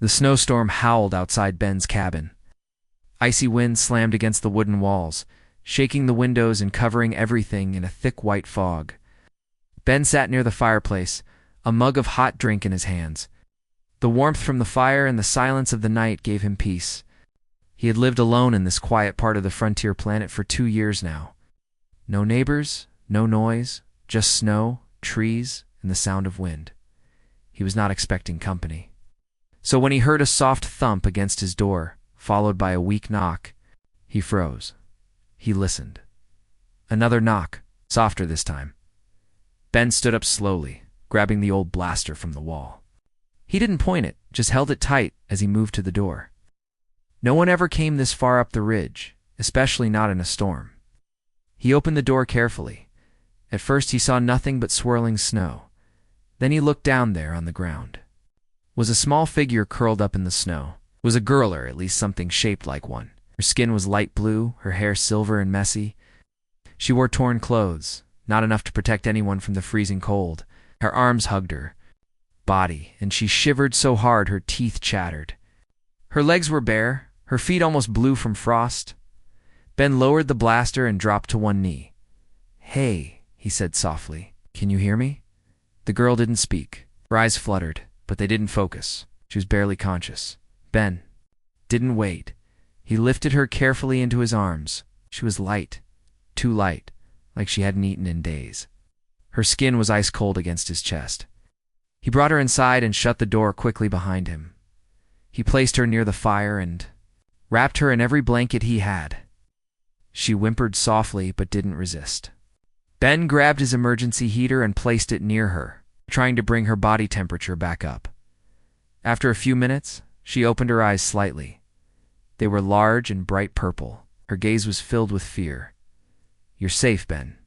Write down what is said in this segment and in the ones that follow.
The snowstorm howled outside Ben's cabin. Icy wind slammed against the wooden walls, shaking the windows and covering everything in a thick white fog. Ben sat near the fireplace, a mug of hot drink in his hands. The warmth from the fire and the silence of the night gave him peace. He had lived alone in this quiet part of the frontier planet for 2 years now. No neighbors, no noise, just snow, trees, and the sound of wind. He was not expecting company. So when he heard a soft thump against his door, followed by a weak knock, he froze. He listened. Another knock, softer this time. Ben stood up slowly, grabbing the old blaster from the wall. He didn't point it, just held it tight as he moved to the door. No one ever came this far up the ridge, especially not in a storm. He opened the door carefully. At first he saw nothing but swirling snow. Then he looked down there on the ground. Was a small figure curled up in the snow. It was a girl, or at least something shaped like one. Her skin was light blue, her hair silver and messy. She wore torn clothes, not enough to protect anyone from the freezing cold. Her arms hugged her body, and she shivered so hard her teeth chattered. Her legs were bare, her feet almost blue from frost. Ben lowered the blaster and dropped to one knee. "Hey," he said softly. "Can you hear me?" The girl didn't speak. Her eyes fluttered, but they didn't focus. She was barely conscious. Ben didn't wait. He lifted her carefully into his arms. She was light, too light, like she hadn't eaten in days. Her skin was ice cold against his chest. He brought her inside and shut the door quickly behind him. He placed her near the fire and wrapped her in every blanket he had. She whimpered softly but didn't resist. Ben grabbed his emergency heater and placed it near her, trying to bring her body temperature back up. After a few minutes, she opened her eyes slightly. They were large and bright purple. Her gaze was filled with fear. "You're safe, Ben,"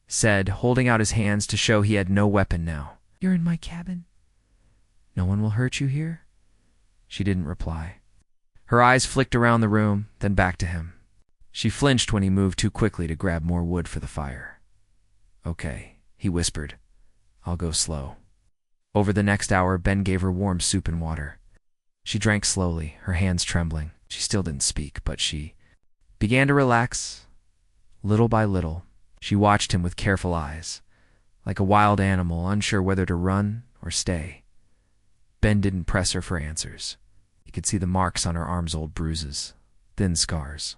said, holding out his hands to show he had no weapon now. "You're in my cabin. No one will hurt you here?" She didn't reply. Her eyes flicked around the room, then back to him. She flinched when he moved too quickly to grab more wood for the fire. "Okay," he whispered. "I'll go slow." Over the next hour, Ben gave her warm soup and water. She drank slowly, her hands trembling. She still didn't speak, but she began to relax. Little by little, she watched him with careful eyes, like a wild animal unsure whether to run or stay. Ben didn't press her for answers. He could see the marks on her arm's old bruises, thin scars.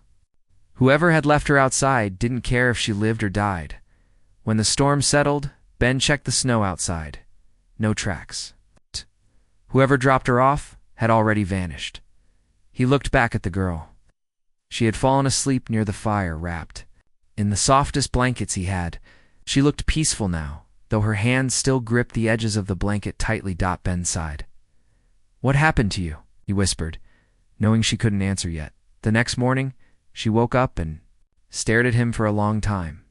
Whoever had left her outside didn't care if she lived or died. When the storm settled, Ben checked the snow outside. No tracks. Whoever dropped her off had already vanished. He looked back at the girl. She had fallen asleep near the fire, wrapped in the softest blankets he had. She looked peaceful now, though her hands still gripped the edges of the blanket tightly. Ben's side. "What happened to you?" he whispered, knowing she couldn't answer yet. The next morning, she woke up and stared at him for a long time.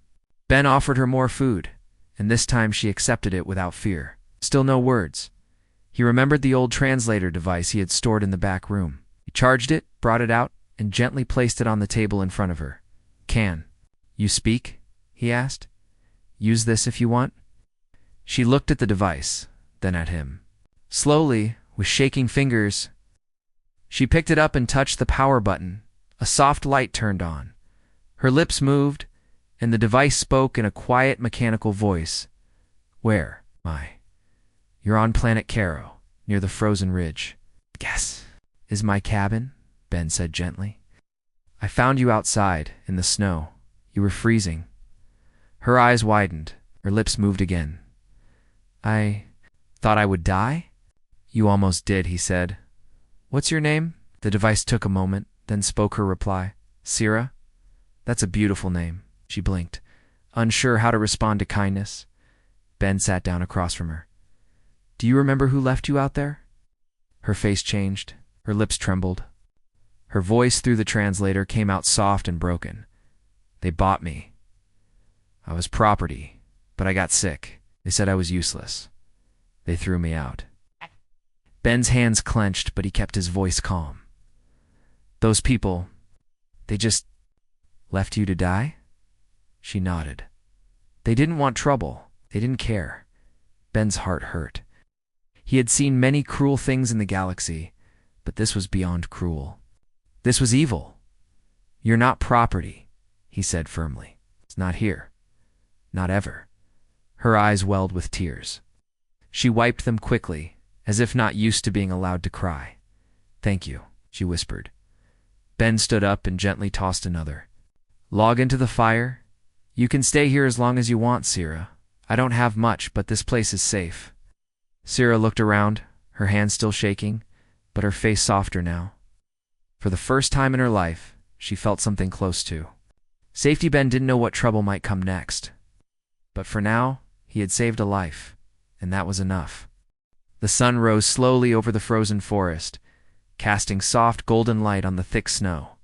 Ben offered her more food, and this time she accepted it without fear. Still no words. He remembered the old translator device he had stored in the back room. He charged it, brought it out, and gently placed it on the table in front of her. "Can you speak?" he asked. "Use this if you want." She looked at the device, then at him. Slowly, with shaking fingers, she picked it up and touched the power button. A soft light turned on. Her lips moved, and the device spoke in a quiet, mechanical voice. "Where, my? You're on planet Caro, near the frozen ridge." "Guess is my cabin," Ben said gently. "I found you outside, in the snow. You were freezing." Her eyes widened. Her lips moved again. "I thought I would die?" "You almost did," he said. "What's your name?" The device took a moment, then spoke her reply. "Sira? That's a beautiful name." She blinked, unsure how to respond to kindness. Ben sat down across from her. "Do you remember who left you out there?" Her face changed. Her lips trembled. Her voice through the translator came out soft and broken. "They bought me. I was property, but I got sick. They said I was useless. They threw me out." Ben's hands clenched, but he kept his voice calm. "Those people, they just left you to die?" She nodded. "They didn't want trouble. They didn't care." Ben's heart hurt. He had seen many cruel things in the galaxy, but this was beyond cruel. This was evil. "You're not property," he said firmly. "It's not here. Not ever." Her eyes welled with tears. She wiped them quickly, as if not used to being allowed to cry. "Thank you," she whispered. Ben stood up and gently tossed another. "Log into the fire. You can stay here as long as you want, Sira. I don't have much, but this place is safe." Sira looked around, her hands still shaking, but her face softer now. For the first time in her life, she felt something close to. Safety Ben didn't know what trouble might come next. But for now, he had saved a life, and that was enough. The sun rose slowly over the frozen forest, casting soft golden light on the thick snow.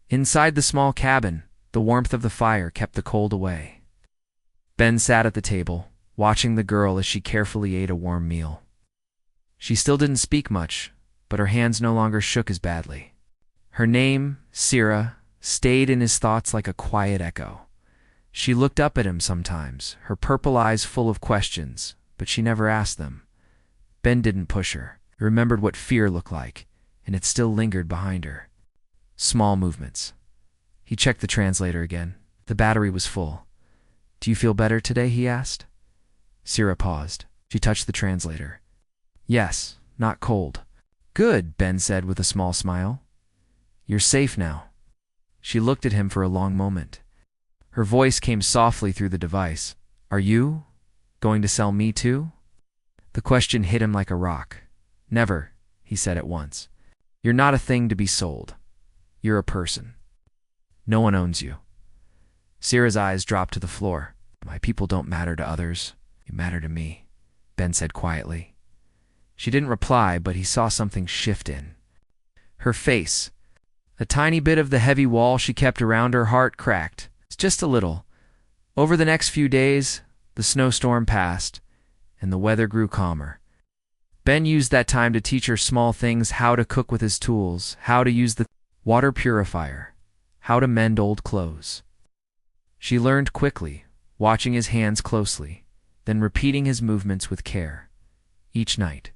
Inside the small cabin, the warmth of the fire kept the cold away. Ben sat at the table, watching the girl as she carefully ate a warm meal. She still didn't speak much, but her hands no longer shook as badly. Her name, Sira, stayed in his thoughts like a quiet echo. She looked up at him sometimes, her purple eyes full of questions, but she never asked them. Ben didn't push her. He remembered what fear looked like, and it still lingered behind her. Small movements. He checked the translator again. The battery was full. "Do you feel better today?" he asked. Sira paused. She touched the translator. "Yes, not cold." "Good," Ben said with a small smile. "You're safe now." She looked at him for a long moment. Her voice came softly through the device. "Are you going to sell me too?" The question hit him like a rock. "Never," he said at once. "You're not a thing to be sold. You're a person. No one owns you." Sira's eyes dropped to the floor. "My people don't matter to others. You matter to me," Ben said quietly. She didn't reply, but he saw something shift in her face. A tiny bit of the heavy wall she kept around her heart cracked. Just a little. Over the next few days, the snowstorm passed, and the weather grew calmer. Ben used that time to teach her small things: how to cook with his tools, how to use the water purifier, how to mend old clothes. She learned quickly, watching his hands closely, then repeating his movements with care. Each night,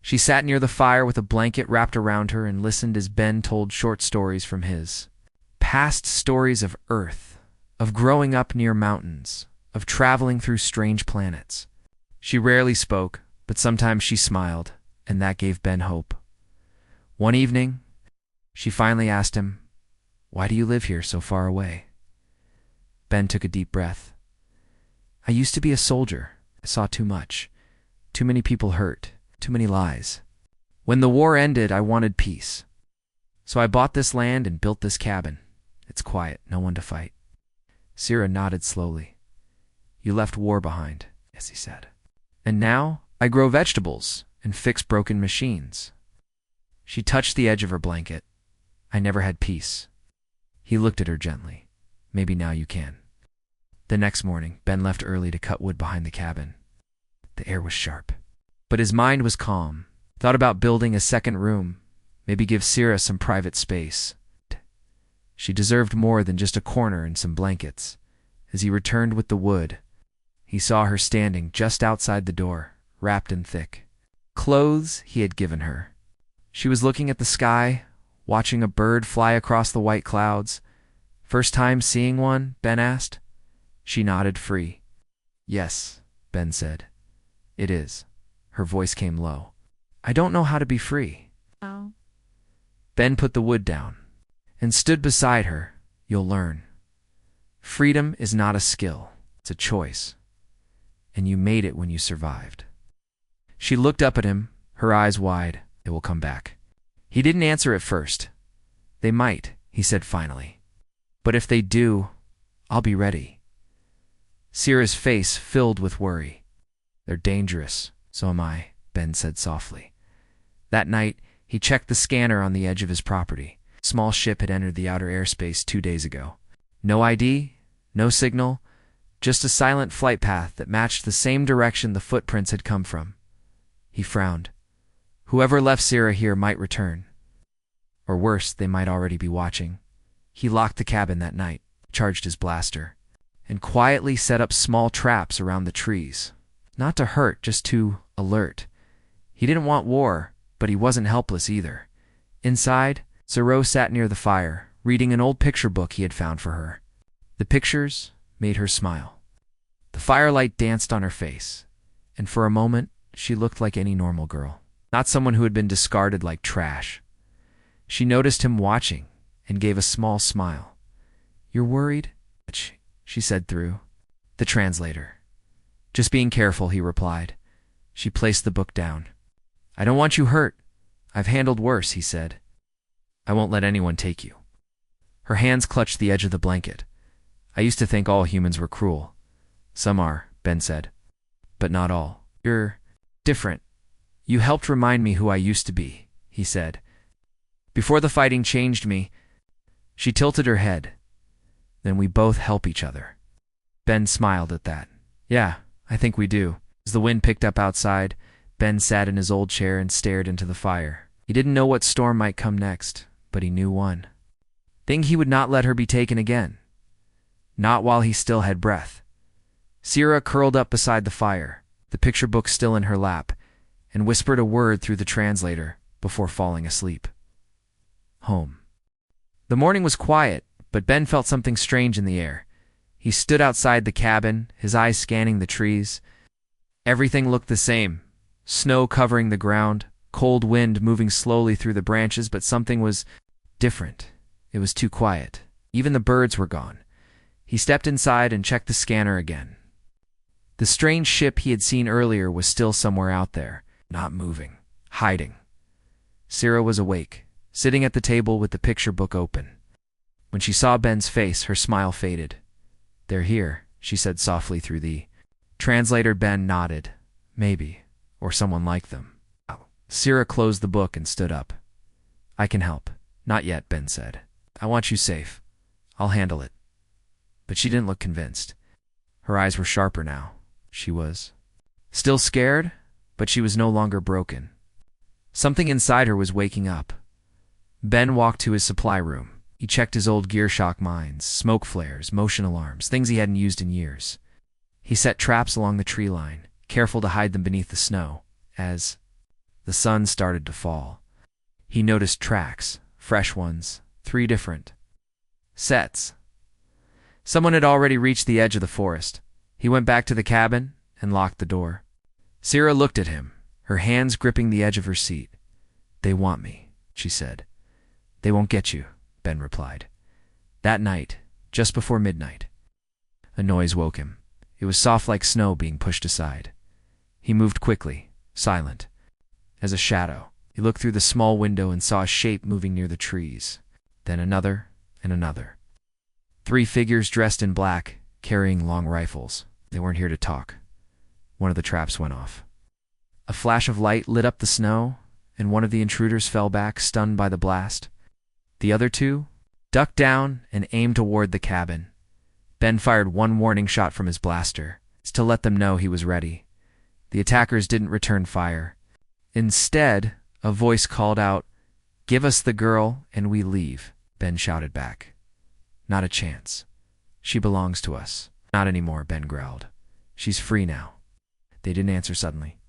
she sat near the fire with a blanket wrapped around her and listened as Ben told short stories from his past, stories of Earth, of growing up near mountains, of traveling through strange planets. She rarely spoke, but sometimes she smiled, and that gave Ben hope. One evening, she finally asked him, "Why do you live here so far away?" Ben took a deep breath. "I used to be a soldier. I saw too much. Too many people hurt. Too many lies. When the war ended, I wanted peace. So I bought this land and built this cabin. It's quiet, no one to fight." Sira nodded slowly. "You left war behind," yes, he said. "And now I grow vegetables and fix broken machines." She touched the edge of her blanket. "I never had peace." He looked at her gently. "Maybe now you can." The next morning, Ben left early to cut wood behind the cabin. The air was sharp, but his mind was calm. Thought about building a second room, maybe give Sira some private space. She deserved more than just a corner and some blankets. As he returned with the wood, he saw her standing just outside the door, wrapped in thick clothes he had given her. She was looking at the sky, watching a bird fly across the white clouds. "First time seeing one?" Ben asked. She nodded free. "Yes," Ben said. "It is." Her voice came low. "I don't know how to be free." Oh. Ben put the wood down and stood beside her. "You'll learn. Freedom is not a skill, it's a choice. And you made it when you survived." She looked up at him, her eyes wide. "It will come back." He didn't answer at first. "They might," he said finally. "But if they do, I'll be ready." Sira's face filled with worry. "They're dangerous, so am I," Ben said softly. That night, he checked the scanner on the edge of his property. A small ship had entered the outer airspace 2 days ago. No ID, no signal, just a silent flight path that matched the same direction the footprints had come from. He frowned. Whoever left Sira here might return. Or worse, they might already be watching. He locked the cabin that night, charged his blaster, and quietly set up small traps around the trees. Not to hurt, just to alert. He didn't want war, but he wasn't helpless either. Inside, Zero sat near the fire, reading an old picture book he had found for her. The pictures made her smile. The firelight danced on her face, and for a moment, she looked like any normal girl, not someone who had been discarded like trash. She noticed him watching and gave a small smile. "You're worried?" she said through the translator. "Just being careful," he replied. She placed the book down. "I don't want you hurt. I've handled worse," he said. "I won't let anyone take you." Her hands clutched the edge of the blanket. "I used to think all humans were cruel." "Some are," Ben said. "But not all. You're different. You helped remind me who I used to be," he said. "Before the fighting changed me." She tilted her head. "Then we both help each other." Ben smiled at that. "Yeah, I think we do." As the wind picked up outside, Ben sat in his old chair and stared into the fire. He didn't know what storm might come next, but he knew one thing: he would not let her be taken again. Not while he still had breath. Sierra curled up beside the fire, the picture book still in her lap, and whispered a word through the translator before falling asleep. Home. The morning was quiet, but Ben felt something strange in the air. He stood outside the cabin, his eyes scanning the trees. Everything looked the same. Snow covering the ground, cold wind moving slowly through the branches, but something was different. It was too quiet. Even the birds were gone. He stepped inside and checked the scanner again. The strange ship he had seen earlier was still somewhere out there, not moving, hiding. Sierra was awake, sitting at the table with the picture book open. When she saw Ben's face, her smile faded. "They're here," she said softly through the translator. Ben nodded. "Maybe, or someone like them." Sierra closed the book and stood up. "I can help." "Not yet," Ben said. "I want you safe. I'll handle it." But she didn't look convinced. Her eyes were sharper now. She was still scared, but she was no longer broken. Something inside her was waking up. Ben walked to his supply room. He checked his old gear shock mines, smoke flares, motion alarms, things he hadn't used in years. He set traps along the tree line, careful to hide them beneath the snow. As the sun started to fall, he noticed tracks, fresh ones, 3 different sets. Someone had already reached the edge of the forest. He went back to the cabin and locked the door. Sierra looked at him, her hands gripping the edge of her seat. "They want me," she said. "They won't get you," Ben replied. That night, just before midnight, a noise woke him. It was soft like snow being pushed aside. He moved quickly, silent, as a shadow. He looked through the small window and saw a shape moving near the trees. Then another and another. 3 figures dressed in black, carrying long rifles. They weren't here to talk. One of the traps went off. A flash of light lit up the snow, and one of the intruders fell back, stunned by the blast. The other 2 ducked down and aimed toward the cabin. Ben fired one warning shot from his blaster, to let them know he was ready. The attackers didn't return fire. Instead, a voice called out, "Give us the girl and we leave." Ben shouted back, "Not a chance. She belongs to us." "Not anymore," Ben growled. "She's free now." They didn't answer suddenly.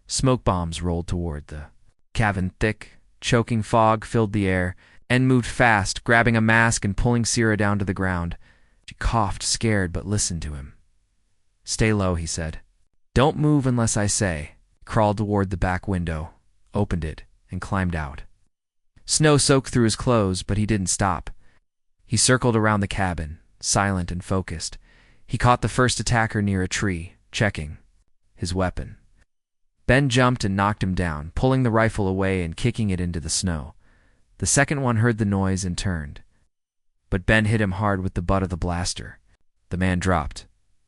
Smoke bombs rolled toward the cabin. Thick, choking fog filled the air. En moved fast, grabbing a mask and pulling Sierra down to the ground. She coughed, scared, but listened to him. "Stay low," he said. "Don't move unless I say." He crawled toward the back window, opened it, and climbed out. Snow soaked through his clothes, but he didn't stop. He circled around the cabin, silent and focused. He caught the first attacker near a tree, checking his weapon. Ben jumped and knocked him down, pulling the rifle away and kicking it into the snow. The second one heard the noise and turned. But Ben hit him hard with the butt of the blaster. The man dropped.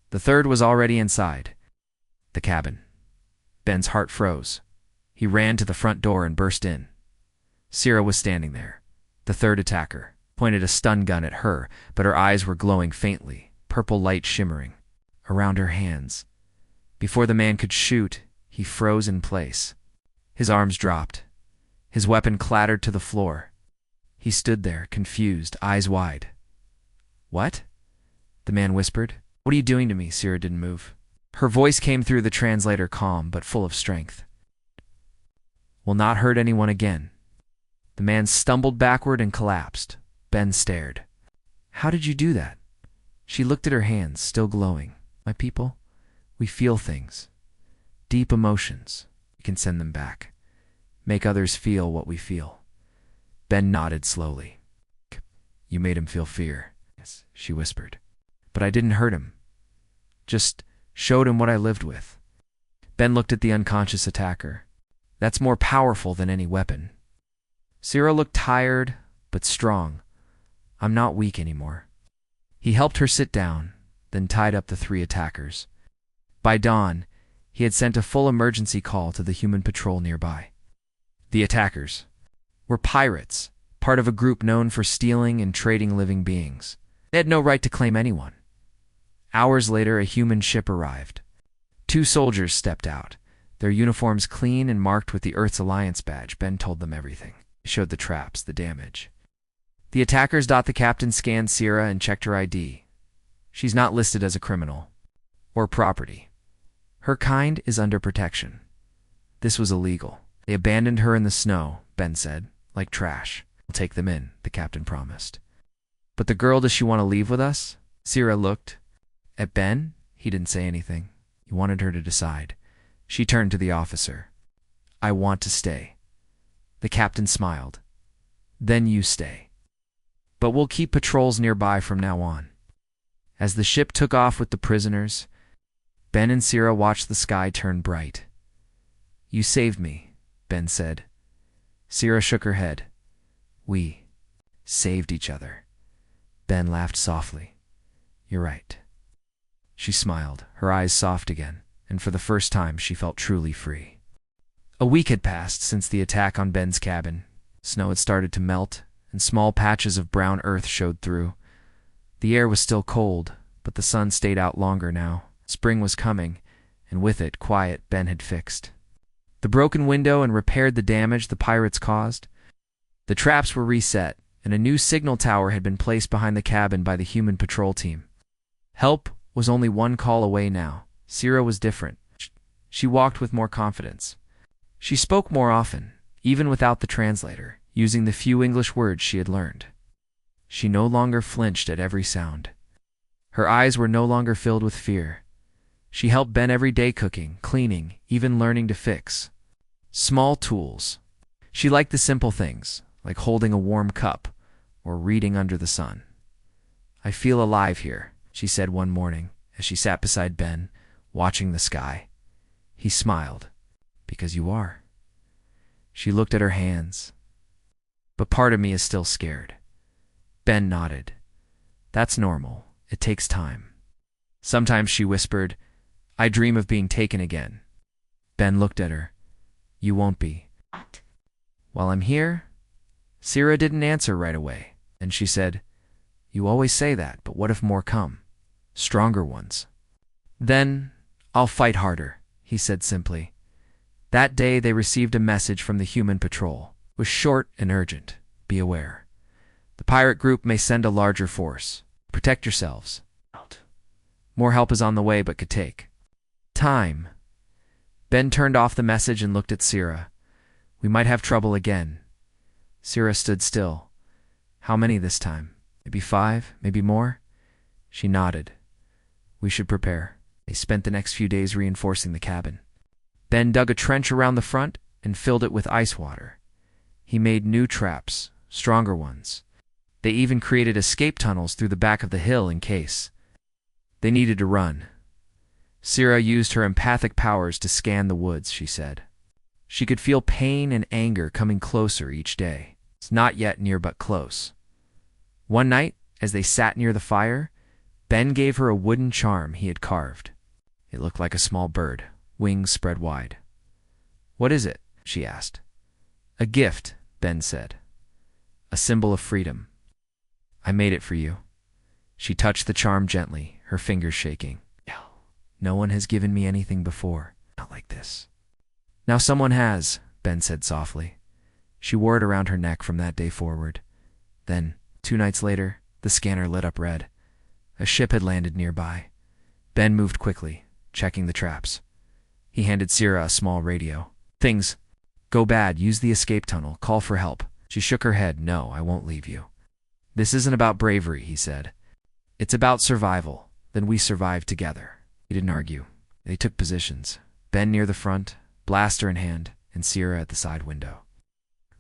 The third was already inside the cabin. Ben's heart froze. He ran to the front door and burst in. Sierra was standing there. The third attacker pointed a stun gun at her, but her eyes were glowing faintly, purple light shimmering around her hands. Before the man could shoot, he froze in place. His arms dropped. His weapon clattered to the floor. He stood there, confused, eyes wide. "What?" the man whispered. "What are you doing to me?" Sierra didn't move. Her voice came through the translator, calm but full of strength. Will not hurt anyone again. The man stumbled backward and collapsed. Ben stared. How did you do that? She looked at her hands, still glowing. My people, we feel things. Deep emotions. We can send them back. Make others feel what we feel. Ben nodded slowly. You made him feel fear. Yes, she whispered. But I didn't hurt him. Just showed him what I lived with. Ben looked at the unconscious attacker. That's more powerful than any weapon. Sira looked tired, but strong. I'm not weak anymore. He helped her sit down, then tied up the 3 attackers. By dawn, he had sent a full emergency call to the human patrol nearby. The attackers were pirates, part of a group known for stealing and trading living beings. They had no right to claim anyone. Hours later, a human ship arrived. 2 soldiers stepped out, their uniforms clean and marked with the Earth's Alliance badge. Ben told them everything. He showed the traps, the damage. The attackers. The captain scanned Sira and checked her ID. She's not listed as a criminal or property. Her kind is under protection. This was illegal. They abandoned her in the snow, Ben said, like trash. We'll take them in, the captain promised. But the girl, does she want to leave with us? Sira looked at Ben. He didn't say anything. He wanted her to decide. She turned to the officer. I want to stay. The captain smiled. Then you stay. But we'll keep patrols nearby from now on. As the ship took off with the prisoners, Ben and Sira watched the sky turn bright. You saved me, Ben said. Sira shook her head. We saved each other. Ben laughed softly. You're right. She smiled, her eyes soft again, and for the first time she felt truly free. A week had passed since the attack on Ben's cabin. Snow had started to melt, and small patches of brown earth showed through. The air was still cold, but the sun stayed out longer now. Spring was coming, and with it, quiet Ben had fixed the broken window and repaired the damage the pirates caused. The traps were reset, and a new signal tower had been placed behind the cabin by the human patrol team. Help was only one call away now. Sira was different. She walked with more confidence. She spoke more often, even without the translator, using the few English words she had learned. She no longer flinched at every sound. Her eyes were no longer filled with fear. She helped Ben every day, cooking, cleaning, even learning to fix small tools. She liked the simple things, like holding a warm cup or reading under the sun. I feel alive here, she said one morning as she sat beside Ben, watching the sky. He smiled. Because you are. She looked at her hands. But part of me is still scared. Ben nodded. That's normal. It takes time. Sometimes, she whispered, I dream of being taken again. Ben looked at her. You won't be. What? While I'm here? Sira didn't answer right away, and she said, You always say that, but what if more come? Stronger ones. Then I'll fight harder, he said simply. That day they received a message from the human patrol. It was short and urgent. Be aware. The pirate group may send a larger force. Protect yourselves. More help is on the way, but could take time. Ben turned off the message and looked at Sira. We might have trouble again. Sira stood still. How many this time? Maybe 5, maybe more? She nodded. We should prepare. They spent the next few days reinforcing the cabin. Ben dug a trench around the front and filled it with ice water. He made new traps, stronger ones. They even created escape tunnels through the back of the hill in case they needed to run. Sira used her empathic powers to scan the woods, she said. She could feel pain and anger coming closer each day. It's not yet near, but close. One night, as they sat near the fire, Ben gave her a wooden charm he had carved. It looked like a small bird, wings spread wide. What is it? She asked. A gift, Ben said. A symbol of freedom. I made it for you. She touched the charm gently, her fingers shaking. No one has given me anything before. Not like this. Now someone has, Ben said softly. She wore it around her neck from that day forward. Then, 2 nights later, the scanner lit up red. A ship had landed nearby. Ben moved quickly, checking the traps. He handed Sira a small radio. Things Go bad, use the escape tunnel, call for help. She shook her head. No, I won't leave you. This isn't about bravery, he said. It's about survival. Then we survived together. He didn't argue. They took positions. Ben near the front, blaster in hand, and Sierra at the side window.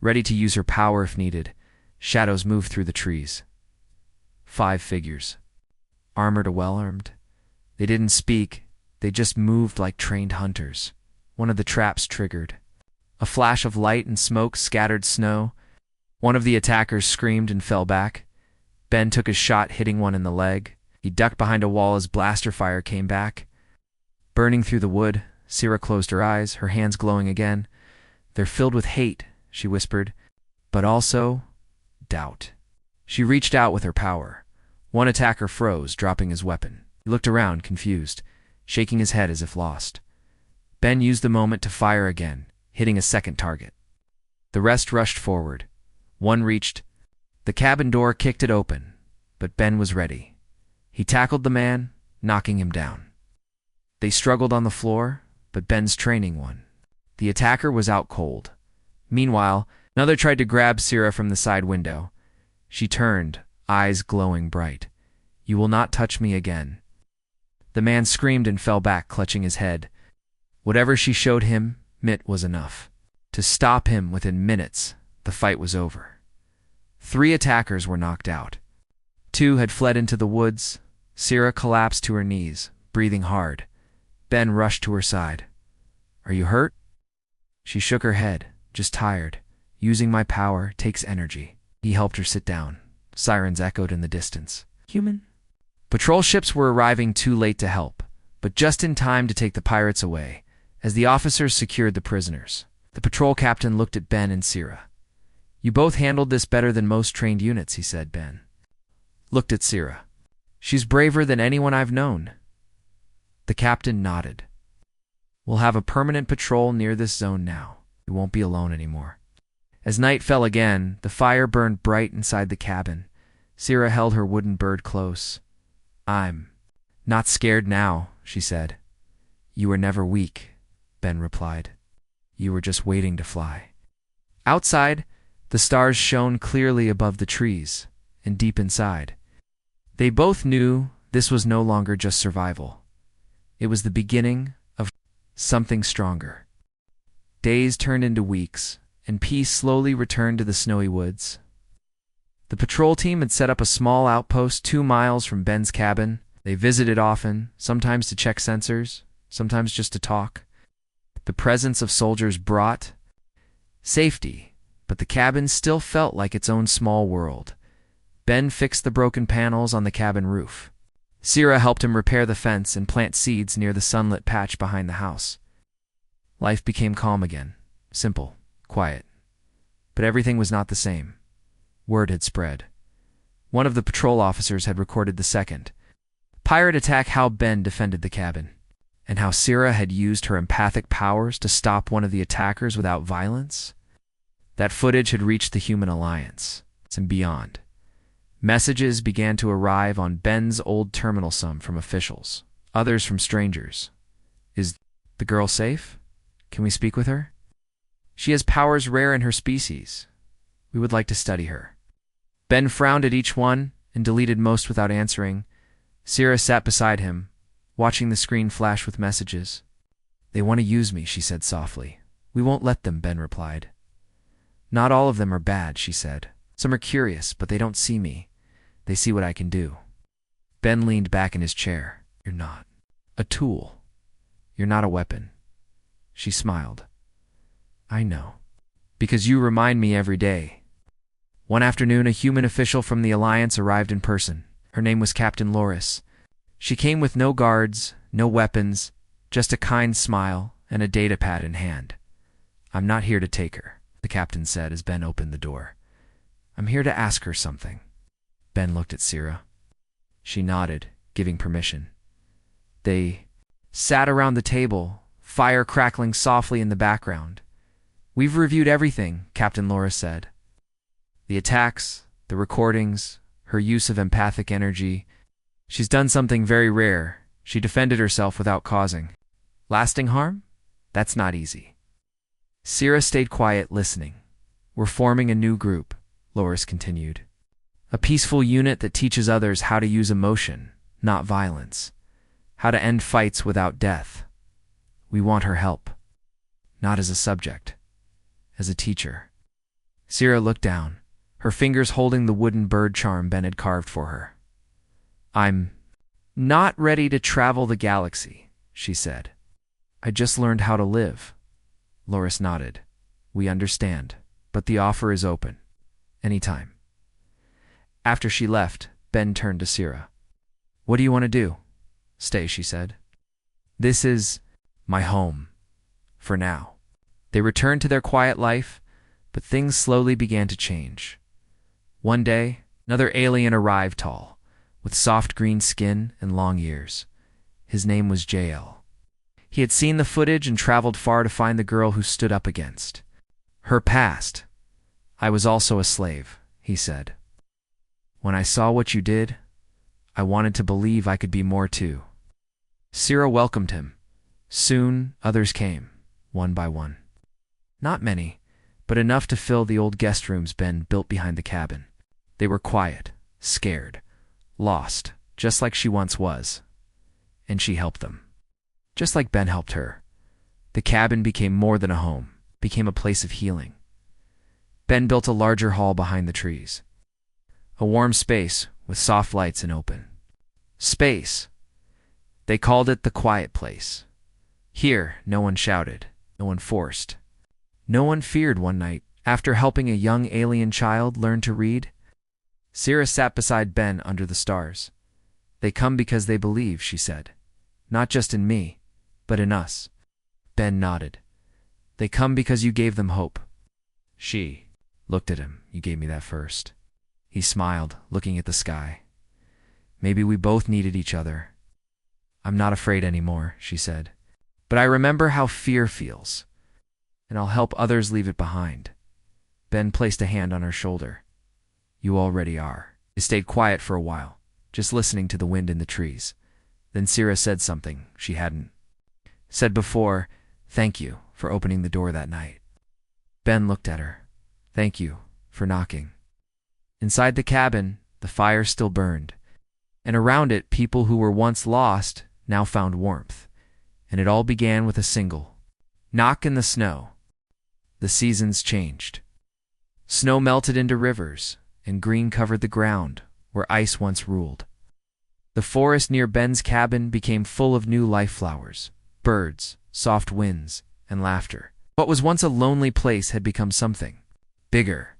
Ready to use her power if needed, shadows moved through the trees. 5 figures. Armored or well-armed. They didn't speak, they just moved like trained hunters. One of the traps triggered. A flash of light and smoke scattered snow. One of the attackers screamed and fell back. Ben took his shot, hitting one in the leg. He ducked behind a wall as blaster fire came back. Burning through the wood, Sierra closed her eyes, her hands glowing again. They're filled with hate, she whispered, but also doubt. She reached out with her power. One attacker froze, dropping his weapon. He looked around, confused, shaking his head as if lost. Ben used the moment to fire again, hitting a second target. The rest rushed forward. One reached. The cabin door kicked it open, but Ben was ready. He tackled the man, knocking him down. They struggled on the floor, but Ben's training won. The attacker was out cold. Meanwhile, another tried to grab Sierra from the side window. She turned, eyes glowing bright. You will not touch me again. The man screamed and fell back, clutching his head. Whatever she showed him, Mitt was enough. To stop him within minutes, the fight was over. 3 attackers were knocked out. 2 had fled into the woods. Sierra collapsed to her knees, breathing hard. Ben rushed to her side. Are you hurt? She shook her head, just tired. Using my power takes energy. He helped her sit down. Sirens echoed in the distance. Human? Patrol ships were arriving too late to help, but just in time to take the pirates away, as the officers secured the prisoners. The patrol captain looked at Ben and Sierra. You both handled this better than most trained units, he said. Ben looked at Sierra. She's braver than anyone I've known. The captain nodded. We'll have a permanent patrol near this zone now. We won't be alone anymore. As night fell again, the fire burned bright inside the cabin. Sierra held her wooden bird close. I'm not scared now, she said. You were never weak, Ben replied. You were just waiting to fly. Outside, the stars shone clearly above the trees, and deep inside. They both knew this was no longer just survival. It was the beginning of something stronger. Days turned into weeks, and peace slowly returned to the snowy woods. The patrol team had set up a small outpost 2 miles from Ben's cabin. They visited often, sometimes to check sensors, sometimes just to talk. The presence of soldiers brought safety, but the cabin still felt like its own small world. Ben fixed the broken panels on the cabin roof. Sierra helped him repair the fence and plant seeds near the sunlit patch behind the house. Life became calm again, simple, quiet. But everything was not the same. Word had spread. One of the patrol officers had recorded the second pirate attack, how Ben defended the cabin, and how Sierra had used her empathic powers to stop one of the attackers without violence. That footage had reached the Human Alliance and beyond. Messages began to arrive on Ben's old terminal, some from officials, others from strangers. Is the girl safe? Can we speak with her? She has powers rare in her species. We would like to study her. Ben frowned at each one and deleted most without answering. Sierra sat beside him, watching the screen flash with messages. They want to use me, she said softly. We won't let them, Ben replied. Not all of them are bad, she said. Some are curious, but they don't see me. They see what I can do. Ben leaned back in his chair. You're not a tool. You're not a weapon. She smiled. I know. Because you remind me every day. One afternoon, a human official from the Alliance arrived in person. Her name was Captain Loris. She came with no guards, no weapons, just a kind smile and a datapad in hand. I'm not here to take her, the captain said as Ben opened the door. I'm here to ask her something. Ben looked at Sierra. She nodded, giving permission. They sat around the table, fire crackling softly in the background. We've reviewed everything, Captain Loris said. The attacks, the recordings, her use of empathic energy. She's done something very rare. She defended herself without causing lasting harm? That's not easy. Sira stayed quiet, listening. We're forming a new group, Loris continued. A peaceful unit that teaches others how to use emotion, not violence. How to end fights without death. We want her help. Not as a subject. As a teacher. Sira looked down, her fingers holding the wooden bird charm Ben had carved for her. I'm not ready to travel the galaxy, she said. I just learned how to live. Loris nodded. We understand, but the offer is open. Anytime. After she left, Ben turned to Sira. What do you want to do? Stay, she said. This is my home. For now. They returned to their quiet life, but things slowly began to change. One day, another alien arrived tall, with soft green skin and long ears. His name was JL. He had seen the footage and traveled far to find the girl who stood up against her past. I was also a slave, he said. When I saw what you did, I wanted to believe I could be more too. Sira welcomed him. Soon, others came, one by one. Not many, but enough to fill the old guest rooms Ben built behind the cabin. They were quiet, scared, lost, just like she once was. And she helped them. Just like Ben helped her. The cabin became more than a home, became a place of healing. Ben built a larger hall behind the trees. A warm space with soft lights and open. Space. They called it the quiet place. Here, no one shouted, no one forced. No one feared one night, after helping a young alien child learn to read. Sira sat beside Ben under the stars. They come because they believe, she said. Not just in me, but in us. Ben nodded. They come because you gave them hope. She looked at him. You gave me that first. He smiled, looking at the sky. Maybe we both needed each other. I'm not afraid anymore, she said. But I remember how fear feels. And I'll help others leave it behind. Ben placed a hand on her shoulder. You already are. They stayed quiet for a while, just listening to the wind in the trees. Then Sira said something she hadn't said before. Thank you for opening the door that night. Ben looked at her. Thank you for knocking. Inside the cabin, the fire still burned, and around it, people who were once lost now found warmth. And it all began with a single knock in the snow. The seasons changed. Snow melted into rivers, and green covered the ground where ice once ruled. The forest near Ben's cabin became full of new life flowers, birds, soft winds, and laughter. What was once a lonely place had become something bigger,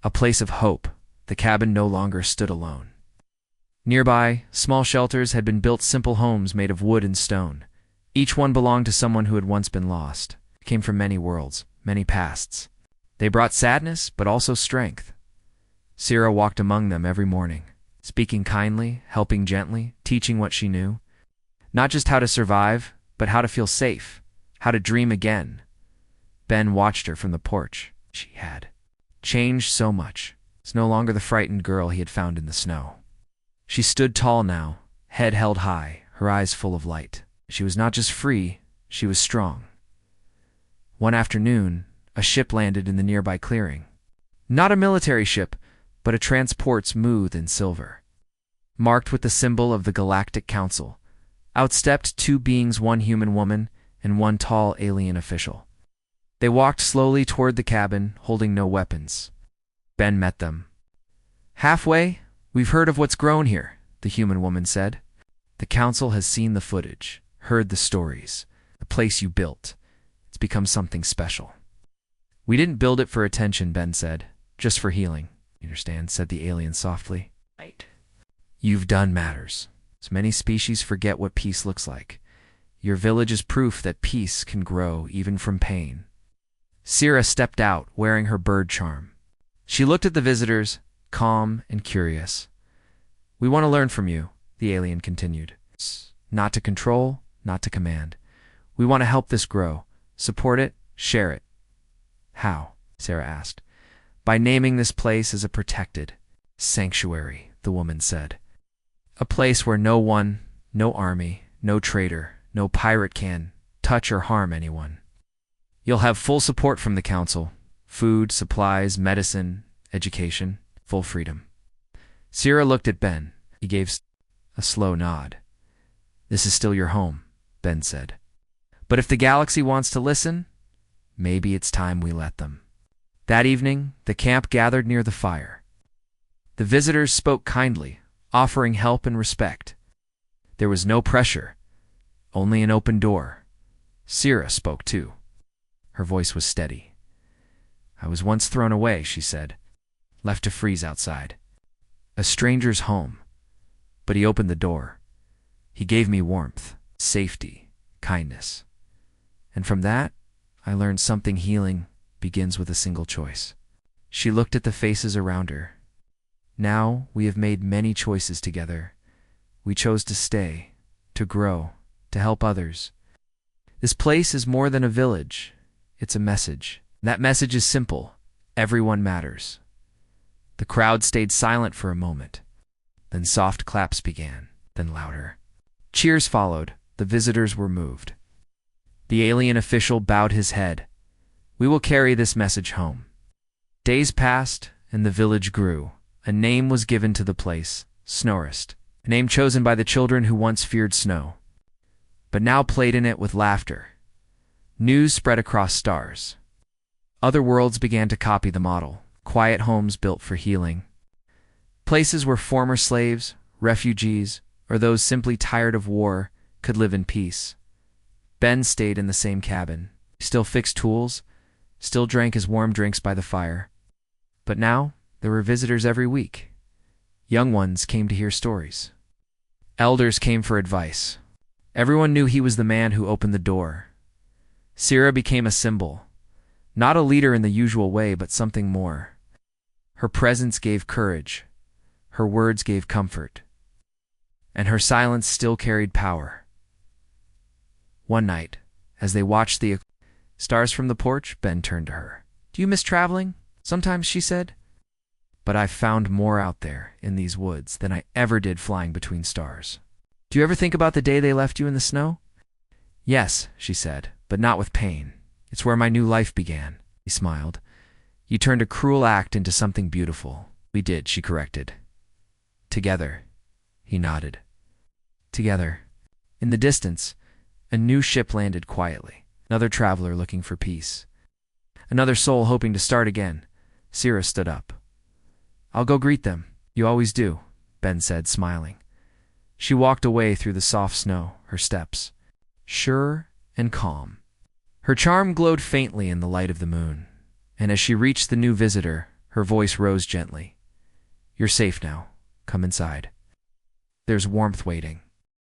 a place of hope. The cabin no longer stood alone. Nearby, small shelters had been built, simple homes made of wood and stone. Each one belonged to someone who had once been lost, came from many worlds, many pasts. They brought sadness, but also strength. Sira walked among them every morning, speaking kindly, helping gently, teaching what she knew. Not just how to survive, but how to feel safe, how to dream again. Ben watched her from the porch. She had changed so much. It's no longer the frightened girl he had found in the snow. She stood tall now, head held high, her eyes full of light. She was not just free, she was strong. One afternoon, a ship landed in the nearby clearing. Not a military ship, but a transport smooth in silver. Marked with the symbol of the Galactic Council, outstepped two beings, one human woman and one tall alien official. They walked slowly toward the cabin, holding no weapons. Ben met them. Halfway, we've heard of what's grown here, the human woman said. The council has seen the footage, heard the stories, the place you built. It's become something special. We didn't build it for attention, Ben said, just for healing. You understand, said the alien softly. Right. You've done matters. So many species forget what peace looks like. Your village is proof that peace can grow even from pain. Sira stepped out, wearing her bird charm. She looked at the visitors, calm and curious. We want to learn from you, the alien continued. Not to control, not to command. We want to help this grow, support it, share it. How? Sira asked. By naming this place as a protected sanctuary, the woman said. A place where no one, no army, no traitor, no pirate can touch or harm anyone. You'll have full support from the council. Food, supplies, medicine, education, full freedom. Sierra looked at Ben. He gave a slow nod. This is still your home, Ben said. But if the galaxy wants to listen, maybe it's time we let them. That evening, the camp gathered near the fire. The visitors spoke kindly, offering help and respect. There was no pressure, only an open door. Sierra spoke too. Her voice was steady. I was once thrown away, she said, left to freeze outside. A stranger's home. But he opened the door. He gave me warmth, safety, kindness. And from that, I learned something healing begins with a single choice. She looked at the faces around her. Now we have made many choices together. We chose to stay, to grow, to help others. This place is more than a village. It's a message. That message is simple. Everyone matters. The crowd stayed silent for a moment. Then soft claps began, then louder. Cheers followed. The visitors were moved. The alien official bowed his head. We will carry this message home. Days passed, and the village grew. A name was given to the place, Snorrest, a name chosen by the children who once feared snow, but now played in it with laughter. News spread across stars. Other worlds began to copy the model, quiet homes built for healing. Places where former slaves, refugees, or those simply tired of war could live in peace. Ben stayed in the same cabin, still fixed tools, still drank his warm drinks by the fire. But now, there were visitors every week. Young ones came to hear stories. Elders came for advice. Everyone knew he was the man who opened the door. Sierra became a symbol. Not a leader in the usual way, but something more. Her presence gave courage. Her words gave comfort. And her silence still carried power. One night, as they watched the stars from the porch, Ben turned to her. Do you miss traveling? Sometimes, she said. But I've found more out there in these woods than I ever did flying between stars. Do you ever think about the day they left you in the snow? Yes, she said, but not with pain. It's where my new life began. He smiled. You turned a cruel act into something beautiful. We did, she corrected. Together. He nodded. Together. In the distance, a new ship landed quietly. Another traveler looking for peace. Another soul hoping to start again. Sierra stood up. I'll go greet them. You always do, Ben said, smiling. She walked away through the soft snow, her steps, sure and calm. Her charm glowed faintly in the light of the moon, and as she reached the new visitor, her voice rose gently. You're safe now. Come inside. There's warmth waiting.